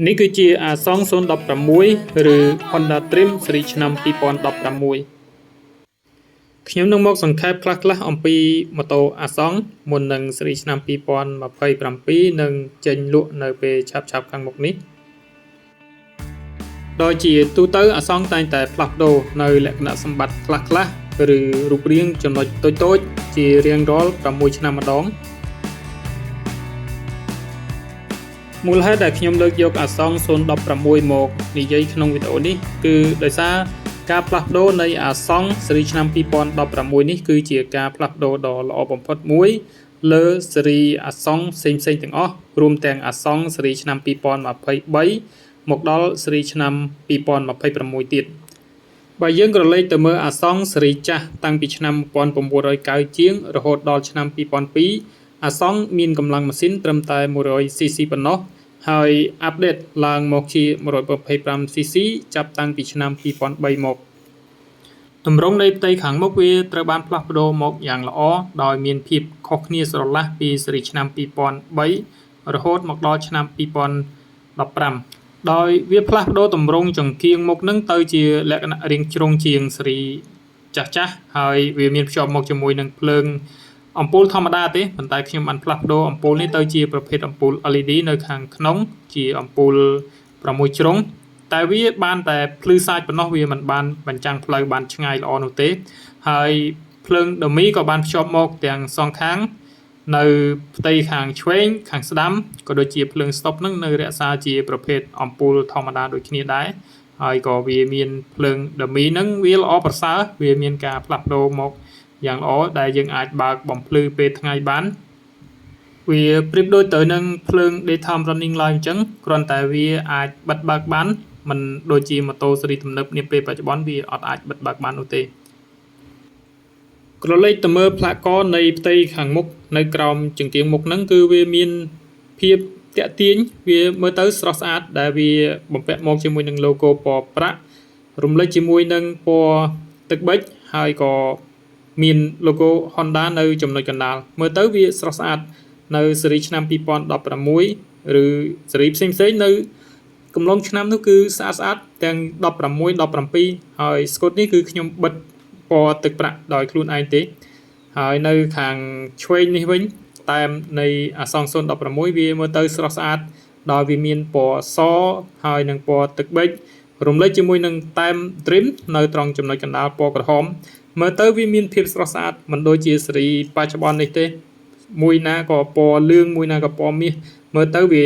នេះគឺជាអាសង្ស016ឬ Honda Trim ស៊េរីឆ្នាំ2016ខ្ញុំនឹងមកសង្ខេបខ្លះៗអំពីម៉ូតូអាសង្សមុននឹងស៊េរីឆ្នាំ2027នឹងចេញលក់នៅពេលឆាប់ៗខាងមុខនេះដោយជាទូទៅអាសង្សតែងតែផ្លាស់ប្ដូរនៅលក្ខណៈសម្បត្តិខ្លះៗឬរូបរាងចំណុចតូចៗជារៀងរាល់6ឆ្នាំម្ដងមូលហេតុដែលខ្ញុំលើកយកអាសង្ស016មកនិយាយក្នុងវីដេអូនេះគឺដោយសារការផ្លាស់ប្ដូរនៃអាសង្សស៊េរីឆ្នាំ2016នេះគឺជាការផ្លាស់ប្ដូរដ៏ល្អបំផុតមួយលើស៊េរីអាសង្សផ្សេងៗទាំងអស់រួមទាំងអាសង្សស៊េរីឆ្នាំ2023មកដល់ស៊េរីឆ្នាំ2026ទៀតបើយើងក្រឡេកទៅមើលអាសង្សស៊េរីចាស់តាំងពីឆ្នាំ1990ជាងរហូតដល់ឆ្នាំ2002អាសង្សមានកម្លាំងម៉ាស៊ីនត្រឹមតែ 100cc ប៉ុណ្ណោះហើយអាប់ដេតឡើងមកជា 125cc ចាប់តាំងពីឆ្នាំ2003មកទម្រង់នៃផ្ទៃខាងមុខវាត្រូវបានផ្លាស់ប្ដូរមកយ៉ាងល្អដោយមានភាពខុសគ្នាស្រឡះពីស៊េរីឆ្នាំ2003រហូតមកដល់ឆ្នាំ2015ដោយវាផ្លាស់ប្ដូរទម្រង់ចង្គៀងមុខនឹងទៅជាលក្ខណៈរាងជ្រុងជាងស៊េរីចាស់ហើយវាមានភ្ជាប់មកជាមួយនឹងភ្លើងអំពូលធម្មតាទេប៉ុន្តែខ្ញុំបានផ្លាស់ប្ដូរអំពូលនេះទៅជាប្រភេទអំពូល LED នៅខាងក្នុងជាអំពូល6ជ្រុងតែវាបានតែភ្លឺសាច់ប៉ុណ្ណោះវាមិនបានបញ្ចាំងផ្លូវបានឆ្ងាយល្អនោះទេហើយភ្លើងដមីក៏បានភ្ជាប់មកទាំងសងខាងនៅផ្ទៃខាងឆ្វេងខាងស្ដាំក៏ដូចជាភ្លើងស្តុបនឹងនៅរក្សាជាប្រភេទអំពូលធម្មតាដូចគ្នាដែរហើយក៏វាមានភ្លើងដមីនឹងវាល្អប្រសើរវាមានការផ្លាស់ប្ដូរមកយ៉ាងល្អដែលយើងអាចបើកបំភ្លឺពេលថ្ងៃបានវាប្រៀបដូចទៅនឹងភ្លើង daytime running light អញ្ចឹងគ្រាន់តែវាអាចបិទបើកបានមិនដូចជាម៉ូតូស៊េរីទំនើបនាពេលបច្ចុប្បន្នវាអត់អាចបិទបើកបាននោះទេក្រឡេកទៅមើលផ្លាកកនៃផ្ទៃខាងមុខនៅក្រោមជង្គៀងមុខហ្នឹងគឺវាមានភាពតាក់ទាញវាមើលទៅស្រស់ស្អាតដែលវាបំពាក់មកជាមួយនឹង logo ពណ៌ប្រាក់រំលេចជាមួយនឹងពណ៌ទឹកប៊ិចហើយក៏មាន logo Honda នៅចំណុចកណ្ដាលមើលទៅវាស្រស់ស្អាតនៅស៊េរីឆ្នាំ2016ឬស៊េរីផ្សេងៗនៅកំឡុងឆ្នាំនោះគឺស្អាតទាំង16 17ហើយស្កូតនេះគឺខ្ញុំបិទពណ៌ទឹកប្រាក់ដោយខ្លួនឯងទេហើយនៅខាងឆ្វេងនេះវិញតែមនៃអាសង្ស016វាមើលទៅស្រស់ស្អាតដោយវាមានពណ៌សហើយនិងពណ៌ទឹកប៊ិចរំលេចជាមួយនឹងតែម trim នៅត្រង់ចំណុចកណ្ដាលពណ៌ក្រហមមើលទៅវាមានភាពស្រស់ស្អាតមិនដូចជាស៊េរីបច្ចុប្បន្ននេះទេមួយណាក៏ពណ៌លឿងមួយណាក៏ពណ៌មាសមើលទៅវា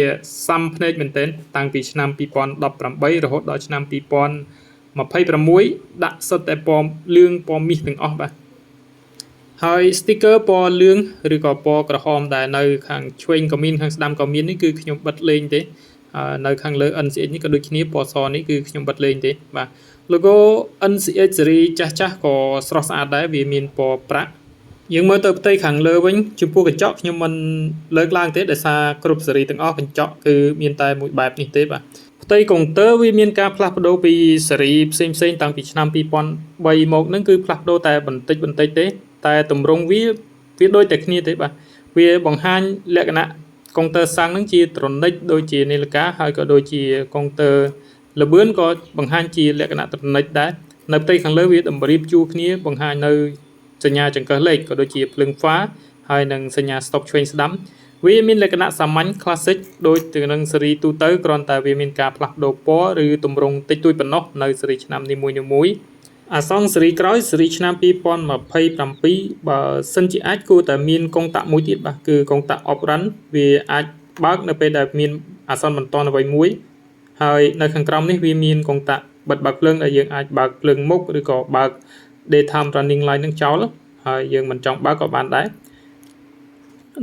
សាំភ្នែកមែនទែនតាំងពីឆ្នាំ2018រហូតដល់ឆ្នាំ2026ដាក់សុទ្ធតែពណ៌លឿងពណ៌មាសទាំងអស់បាទហើយ sticker ពណ៌លឿងឬក៏ពណ៌ក្រហមដែលនៅខាងឆ្វេងក៏មានខាងស្ដាំក៏មាននេះគឺខ្ញុំបិទលេងទេនៅខាងលើ NCX នេះក៏ដូចគ្នាពណ៌សនេះគឺខ្ញុំបិទលេងទេបាទ logo NCX ស៊េរីចាស់ក៏ស្រស់ស្អាតដែរវាមានពណ៌ប្រាក់យើងមើលទៅផ្ទៃខាងលើវិញចំពោះកញ្ចក់ខ្ញុំមិនលើកឡើងទេដោយសារគ្រប់ស៊េរីទាំងអស់កញ្ចក់គឺមានតែមួយបែបនេះទេបាទផ្ទៃកុងទ័រវាមានការផ្លាស់ប្ដូរពីស៊េរីផ្សេងៗតាំងពីឆ្នាំ2003មកហ្នឹងគឺផ្លាស់ប្ដូរតែបន្តិចទេតែទម្រង់វាដូចតែគ្នាទេបាទវាបង្ហាញលក្ខណៈកុងទ័រសាំងហ្នឹងជាត្រនិចដូចជានាឡិកាហើយក៏ដូចជាកុងទ័រលបឿនក៏បង្ហាញជាលក្ខណៈត្រនិចដែរនៅផ្ទៃខាងលើវាតម្រៀបជួរគ្នាបង្ហាញនៅសញ្ញាចង្កឹះលេខក៏ដូចជាភ្លើងហ្វាហើយនិងសញ្ញា stop ឆ្វេងស្ដាំវាមានលក្ខណៈសាមញ្ញ classic ដូចទៅនឹងស៊េរីទូទៅគ្រាន់តែវាមានការផ្លាស់ប្ដូរពណ៌ឬទម្រង់តិចតួចប៉ុណ្ណោះនៅស៊េរីឆ្នាំនីមួយៗអាសង្សស៊េរីក្រោយស៊េរីឆ្នាំ2027បើសិនជាអាចគួរតែមានកុងតាក់មួយទៀតបាទគឺកុងតាក់ off run វាអាចបើកនៅពេលដែលមានអាសន្នបន្ទាន់អ្វីមួយហើយនៅខាងក្រោមនេះវាមានកុងតាក់បិទបើកភ្លើងដែលយើងអាចបើកភ្លើងមុខឬក៏បើក daytime running light នឹងចោលហើយយើងមិនចង់បើកក៏បានដែរ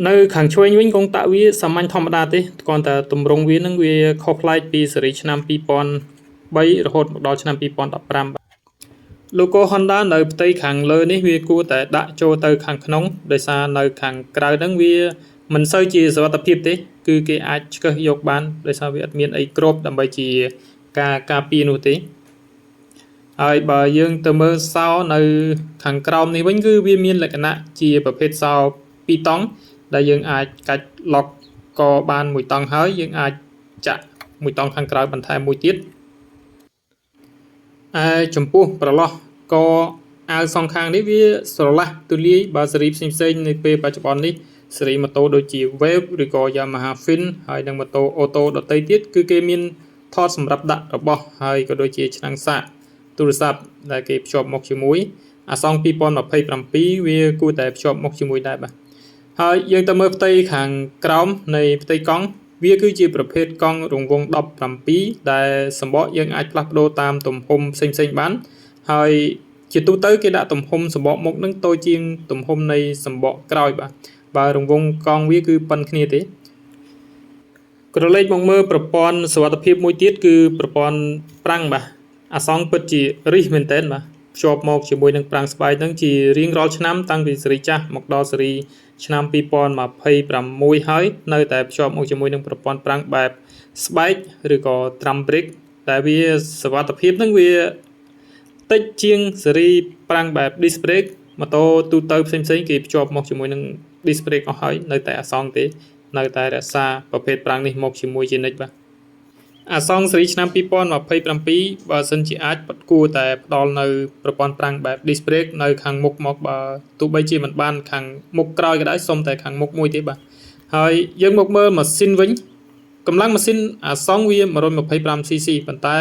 នៅខាងឆ្វេងវិញកុងតាក់វាសាមញ្ញធម្មតាទេគ្រាន់តែទម្រង់វានឹងវាខុសប្លែកពីស៊េរីឆ្នាំ2003រហូតមកដល់ឆ្នាំ2015 logo Honda នៅផ្ទៃខាងលើនេះវាគួរតែដាក់ចូលទៅខាងក្នុងដោយសារនៅខាងក្រៅហ្នឹងវាមិនសូវជាសុវត្ថិភាពទេគឺគេអាចឆ្កឹះយកបានដោយសារវាអត់មានអីគ្របដើម្បីជាការការពារនោះទេហើយបើយើងទៅមើលសោនៅខាងក្រោមនេះវិញគឺវាមានលក្ខណៈជាប្រភេទសោ2តង់ដែលយើងអាចកាច់ឡុកកបាន1តង់ហើយយើងអាចចាក់ មួយតង់ខាងក្រៅបន្ថែមមួយទៀតចំពោះប្រឡោះក៏អាវសងខាងនេះវាស្រឡះទូលាយបើសេរីផ្សេងៗនៅពេលបច្ចុប្បន្ននេះសេរីម៉ូតូដូចជា Wave ឬក៏ Yamaha Fin ហើយនិងម៉ូតូអូតូដទៃទៀតគឺគេមានថតសម្រាប់ដាក់របស់ហើយក៏ដូចជាឆ្នាំងសាកទូរស័ព្ទដែលគេភ្ជាប់មកជាមួយអាសង2027វាគួរតែភ្ជាប់មកជាមួយដែរបាទហើយយើងទៅមើលផ្ទៃខាងក្រោមនៃផ្ទៃកង់វាគឺជាប្រភេទកង់រង្វង់17ដែលសម្បកយើងអាចផ្លាស់ប្ដូរតាមទំហំផ្សេងៗបានហើយជាទូទៅគេដាក់ទំហំសម្បកមុខនឹងតូចជាងទំហំនៃសម្បកក្រោយបាទបើរង្វង់កង់វាគឺប៉ុនគ្នាទេក្រឡេកមកមើលប្រព័ន្ធសុវត្ថិភាពមួយទៀតគឺប្រព័ន្ធប្រាំងបាទអាសងពិតជារិះមែនតើបាទភ្ជាប់មកជាមួយនឹងប្រាំងស្បែកហ្នឹងជារៀងរាល់ឆ្នាំតាំងពីសេរីចាស់មកដល់សេរីឆ្នាំ2026ហើយនៅតែភ្ជាប់មកជាមួយនឹងប្រព័ន្ធប្រាំងបែបស្បែកឬក៏ drum brake តែវាសុវត្ថិភាពហ្នឹងវាតិចជាងសេរីប្រាំងបែប disc brake ម៉ូតូទូទៅផ្សេងៗគេភ្ជាប់មកជាមួយនឹង disc brake អស់ហើយនៅតែអាសងទេនៅតែរក្សាប្រភេទប្រាំងនេះមកជាមួយជានិច្ចបាទអាសងសេរីឆ្នាំ2027បើសិនជាអាចបត់គួរតែផ្ដល់នៅប្រព័ន្ធប្រាំងបែប disc brake នៅខាងមុខមកបើទោះបីជាមិនបានខាងមុខក្រោយក៏ដោយសុំតែខាងមុខមួយទេបាទហើយយើងមកមើលម៉ាស៊ីនវិញកម្លាំងម៉ាស៊ីនអាសងវា 125cc ប៉ុន្តែ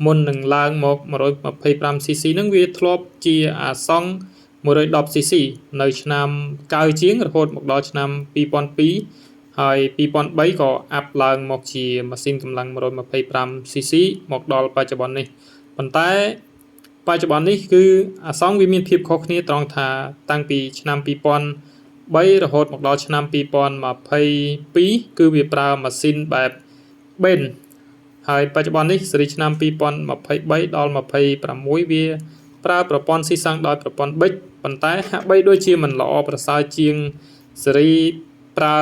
មុននឹងឡើងមក 125cc ហ្នឹងវាធ្លាប់ជាអាសង 110cc នៅឆ្នាំ9ជាងរហូតមកដល់ឆ្នាំ2002ហើយ2003ក៏អាប់ឡើងមកជាម៉ាស៊ីនកម្លាំង 125cc មកដល់បច្ចុប្បន្ននេះប៉ុន្តែបច្ចុប្បន្ននេះគឺអាសងវាមានភាពខុសគ្នាត្រង់ថាតាំងពីឆ្នាំ2003រហូតមកដល់ឆ្នាំ2022គឺវាប្រើម៉ាស៊ីនបែប Ben ហើយបច្ចុប្បន្ននេះសេរីឆ្នាំ2023ដល់26វាប្រើប្រព័ន្ធស៊ីសាំងដោយប្រព័ន្ធ Bix ប៉ុន្តែហាក់បីដូចជាមិនល្អប្រសើរជាងសេរីប្រើ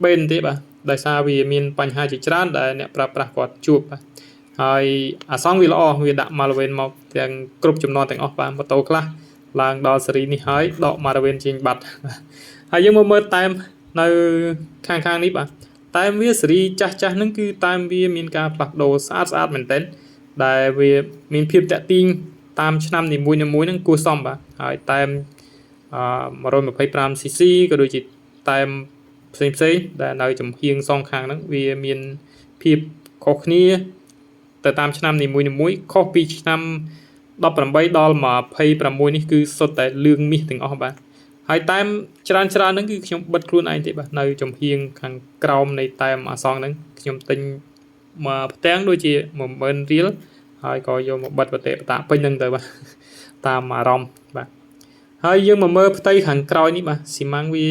Ben ទេបាទដោយសារវាមានបញ្ហាជាច្រើនដែលអ្នកប្រើប្រាស់គាត់ជួបបាទហើយអាសងវាល្អវាដាក់ Marvin មកទាំងគ្រប់ចំនួនទាំងអស់បាទម៉ូតូខ្លះឡើងដល់សេរីនេះហើយដក Marvin ចេញបាត់ហើយយើងមកមើលតែមនៅខាងនេះបាទតែមវាសេរីចាស់ហ្នឹងគឺតែមវាមានការផ្លាស់ប្ដូរស្អាតមែនទែនដែលវាមានភាពតាក់ទាញតាមឆ្នាំនីមួយៗហ្នឹងគួរសមបាទហើយតែម125cc ក៏ដូចជាតែមផ្សេងដែលនៅចំហៀងសងខាងហ្នឹងវាមានភាពខុសគ្នាទៅតាមឆ្នាំនីមួយៗខុសពីឆ្នាំ18ដល់26នេះគឺសុទ្ធតែលឿងមាសទាំងអស់បាទហើយតែមច្រើនហ្នឹងគឺខ្ញុំបិទខ្លួនឯងទេបាទនៅចំហៀងខាងក្រោមនៃតែមអាសងហ្នឹងខ្ញុំទិញមកផ្ទាំងដូចជា10000រៀលហើយក៏យកមកបិទបតេបតាពេញហ្នឹងទៅបាទតាមអារម្មណ៍បាទហើយយើងមកមើលផ្ទៃខាងក្រោយនេះបាទស៊ីម៉ាំងវា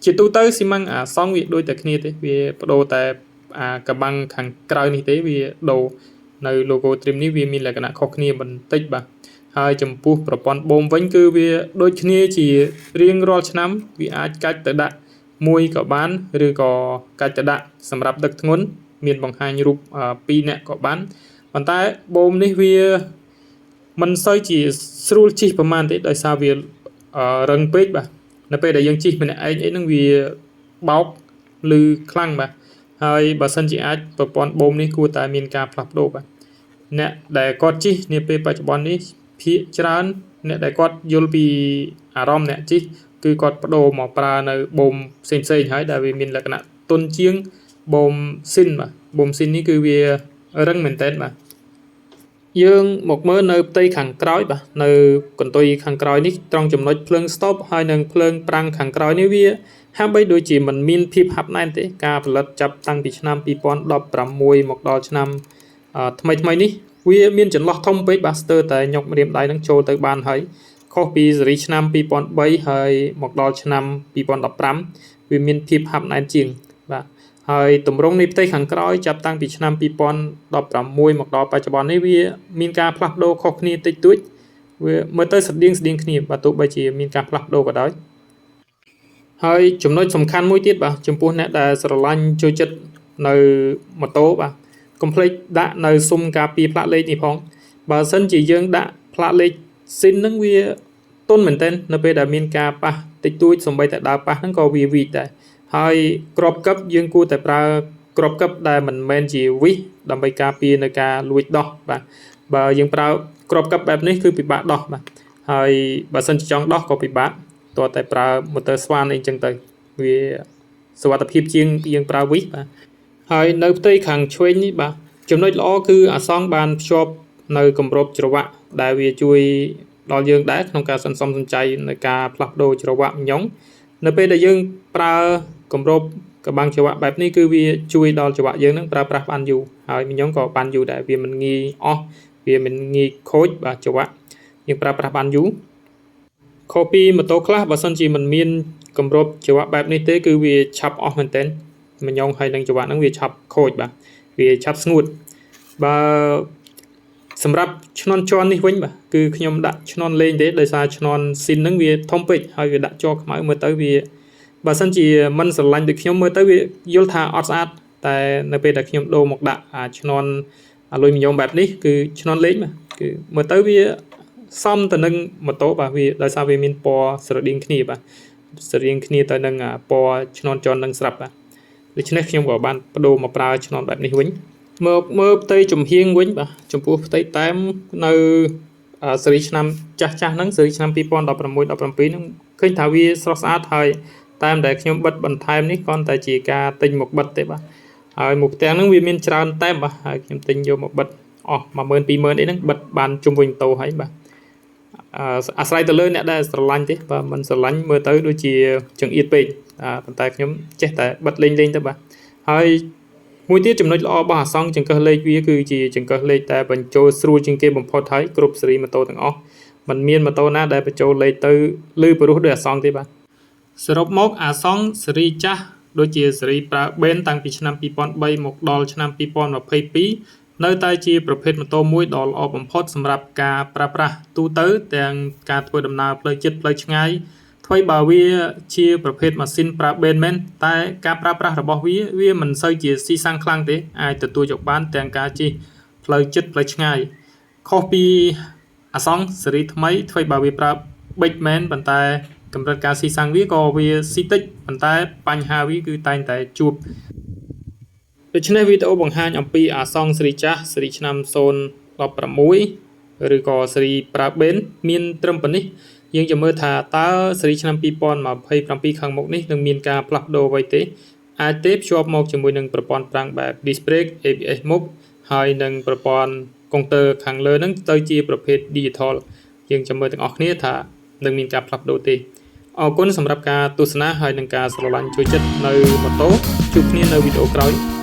ជាទូទៅស៊ីម៉ាំងអាសងវាដូចតែគ្នាទេវាបដូរតែអាកបាំងខាងក្រៅនេះទេវាដូរនៅ logo trim នេះវាមានលក្ខណៈខុសគ្នាបន្តិចបាទហើយចំពោះប្រព័ន្ធបូមវិញគឺវាដូចគ្នាជារៀងរាល់ឆ្នាំវាអាចកាច់ទៅដាក់មួយក៏បានឬក៏កាច់ទៅដាក់សម្រាប់ដឹកធ្ងន់មានបង្ហាញរូប2នាក់ក៏បានប៉ុន្តែបូមនេះវាមិនសូវជាស្រួលជិះប្រហែលទេដោយសារវារឹងពេកបាទនៅពេលដែលយើងជិះម្នាក់ឯងអីហ្នឹងវាបោកឬខ្លាំងបាទហើយបើសិនជាអាចប្រព័ន្ធបូមនេះគួរតែមានការផ្លាស់ប្ដូរបាទអ្នកដែលគាត់ជិះនាពេលបច្ចុប្បន្ននេះភាគច្រើនអ្នកដែលគាត់យល់ពីអារម្មណ៍អ្នកជិះគឺគាត់បដូរមកប្រើនៅបូមផ្សេងហើយដែលវាមានលក្ខណៈទន់ជាងបូមស៊ីនបាទបូមស៊ីននេះគឺវារឹងមែនតើបាទយើងមកមើលនៅផ្ទៃខាងក្រោយបាទនៅកន្ទុយខាងក្រោយនេះត្រង់ចំណុចភ្លើង stop ហើយនិងភ្លើងប្រាំងខាងក្រោយនេះវាហាក់បីដូចជាមិនមានភាពហាប់ណែនទេការផលិតចាប់តាំងពីឆ្នាំ2016មកដល់ឆ្នាំថ្មីនេះវាមានចន្លោះធំពេកបាទស្ទើរតែញុកម្រាមដៃនឹងចូលទៅបានហើយខុសពីសេរីឆ្នាំ2003ហើយមកដល់ឆ្នាំ2015វាមានភាពហាប់ណែនជាងបាទហើយទម្រង់នៃផ្ទៃខាងក្រោយចាប់តាំងពីឆ្នាំ2016មកដល់បច្ចុប្បន្ននេះវាមានការផ្លាស់ប្ដូរខុសគ្នាតិចតួចវាមើលទៅស្តៀងគ្នាបើទោះបីជាមានការផ្លាស់ប្ដូរក៏ដោយហើយចំណុចសំខាន់មួយទៀតបាទចំពោះអ្នកដែលស្រឡាញ់ចូលចិត្តនៅម៉ូតូបាទកុំភ្លេចដាក់នៅស៊ុំការពារផ្លាកលេខនេះផងបើសិនជាយើងដាក់ផ្លាកលេខស៊ីនហ្នឹងវាទន់មែនទែននៅពេលដែលមានការប៉ះតិចតួចសម្បីតែដើរប៉ះហ្នឹងក៏វាវីកដែរហើយក្របកឹបយើងគួរតែប្រើ ក្របកឹបដែលមិនមែនជាវិសដើម្បីការពារនៅការលួចដោះបាទបើយើងប្រើក្របកឹបបែបនេះគឺពិបាកដោះបាទហើយបើសិនជាចង់ដោះក៏ពិបាកតើតែប្រើ motor ស្វានអីចឹងទៅវាសុវត្ថិភាពជាងយើងប្រើវិសបាទហើយនៅផ្ទៃខាងឆ្វេងនេះបាទចំណុចល្អគឺអាសង្ឃបានភ្ជាប់នៅគម្របច្រវាក់ដែលវាជួយដល់យើងដែរក្នុងការសន្សំសំចៃในការផ្លាស់ប្ដូរច្រវាក់ញ៉ុងនៅពេលដែលយើងប្រើគម្របកបាំងច្រវាក់បែបនេះគឺវាជួយដល់ច្រវាក់យើងនឹងប្រើប្រាស់បានយូរហើយញ៉ុងក៏បានយូរដែរវាមិនងាយអស់វាមិនងាយខូចបាទច្រវាក់យើងប្រើប្រាស់បានយូរខុសពីម៉ូតូខ្លះបើសិនជាមិនមានគម្របច្រវាក់បែបនេះទេគឺវាឆាប់អស់មែនទែនញ៉ុងហើយនឹងច្រវាក់ហ្នឹងវាឆាប់ខូចបាទវាឆាប់ស្ងួតបើសម្រាប់ឈ្នន់ជន់នេះវិញបាទគឺខ្ញុំដាក់ឈ្នន់លេងទេដោយសារឈ្នន់ស៊ីនហ្នឹងវាធំពេកហើយវាដាក់ជ័រខ្មៅមើលទៅវាបើសិនជាមិនស្រឡាញ់ដូចខ្ញុំមើលទៅវាយល់ថាអត់ស្អាតតែនៅពេលដែលខ្ញុំដូរមកដាក់ឈ្នន់អាលុយមីញ៉ុមបែបនេះគឺឈ្នន់លេងបាទគឺមើលទៅវាសមទៅនឹងម៉ូតូបាទវាដោយសារវាមានពណ៌ស្រដៀងគ្នាបាទស្រដៀងគ្នាទៅនឹងពណ៌ឈ្នន់ជន់នឹងស្រាប់បាទដូច្នេះខ្ញុំក៏បានបដូរមកប្រើឈ្នន់បែបនេះវិញមកមើលផ្ទៃចំហៀងវិញបាទចំពោះផ្ទៃតែមនៅស៊េរីឆ្នាំចាស់ហ្នឹងស៊េរីឆ្នាំ2016 17ហ្នឹងឃើញថាវាស្រស់ស្អាតហើយតែមដែលខ្ញុំបិទបន្ថែមនេះគ្រាន់តែជាការទិញមកបិទទេបាទហើយមួយផ្ទាំងហ្នឹងវាមានច្រើនតែមបាទហើយខ្ញុំទិញយកមកបិទអស់ 120,000 អីហ្នឹងបិទបានជុំវិញម៉ូតូហើយបាទអាស្រ័យទៅលើអ្នកដែលស្រឡាញ់ទេបាទមិនស្រឡាញ់មើលទៅដូចជាចង្អៀតពេកប៉ុន្តែខ្ញុំចេះតែបិទលេងទៅបាទហើយមួយទៀតចំណុចល្អរបស់អាសង្ឃចង្កឹះលេខវាគឺជាចង្កឹះលេខតែបញ្ចូលស្រួលជាងគេបំផុតហើយគ្រប់ស៊េរីម៉ូតូទាំងអស់มันមានម៉ូតូណាដែលបញ្ចូលលេខទៅលឺព្រោះដូចអាសង្ឃទេបាទសរុបមកអាសង្ឃស៊េរីចាស់ដូចជាស៊េរីប្រើបេនតាំងពីឆ្នាំ2003មកដល់ឆ្នាំ2022នៅតែជាប្រភេទម៉ូតូមួយដ៏ល្អបំផុតសម្រាប់ការប្រើប្រាស់ទូទៅទាំងការធ្វើដំណើរផ្លូវជិតផ្លូវឆ្ងាយថ្មីបើវាជាប្រភេទម៉ាស៊ីនប្រើបេនមែនតែការប្រើប្រាស់របស់វាមិនសូវជាស៊ីសាំងខ្លាំងទេអាចទទួលយកបានទាំងការជិះផ្លូវជិតផ្លូវឆ្ងាយខុសពីអាសង្ឃស៊េរីថ្មីបើវាប្រើប៊ិចមែនប៉ុន្តែកម្រិតការស៊ីសាំងវាក៏វាស៊ីតិចប៉ុន្តែបញ្ហាវាគឺតែងតែជួបដូច្នេះវីដេអូបង្ហាញអំពីអាសង្ឃស៊េរីចាស់ស៊េរីឆ្នាំ016ឬក៏ស៊េរីប្រើបេនមានត្រឹមប៉ុណ្នេះយើងจะមើលថាតើស៊េរីឆ្នាំ2027ខាងមុខនេះនឹងមានការផ្លាស់ប្ដូរអ្វីទេអាចទេភ្ជាប់មកជាមួយនឹងប្រព័ន្ធប្រាំងបែប disc brake ABS មុខហើយនឹងប្រព័ន្ធកុងទ័រខាងលើនឹងទៅជាប្រភេទ digital យើងจะមើលទាំងអស់គ្នាថានឹងមានការផ្លាស់ប្ដូរទេអរគុណសម្រាប់ការទស្សនាហើយនឹងការស្រឡាញ់ជួយចិត្តនៅម៉ូតូជួបគ្នានៅវីដេអូក្រោយ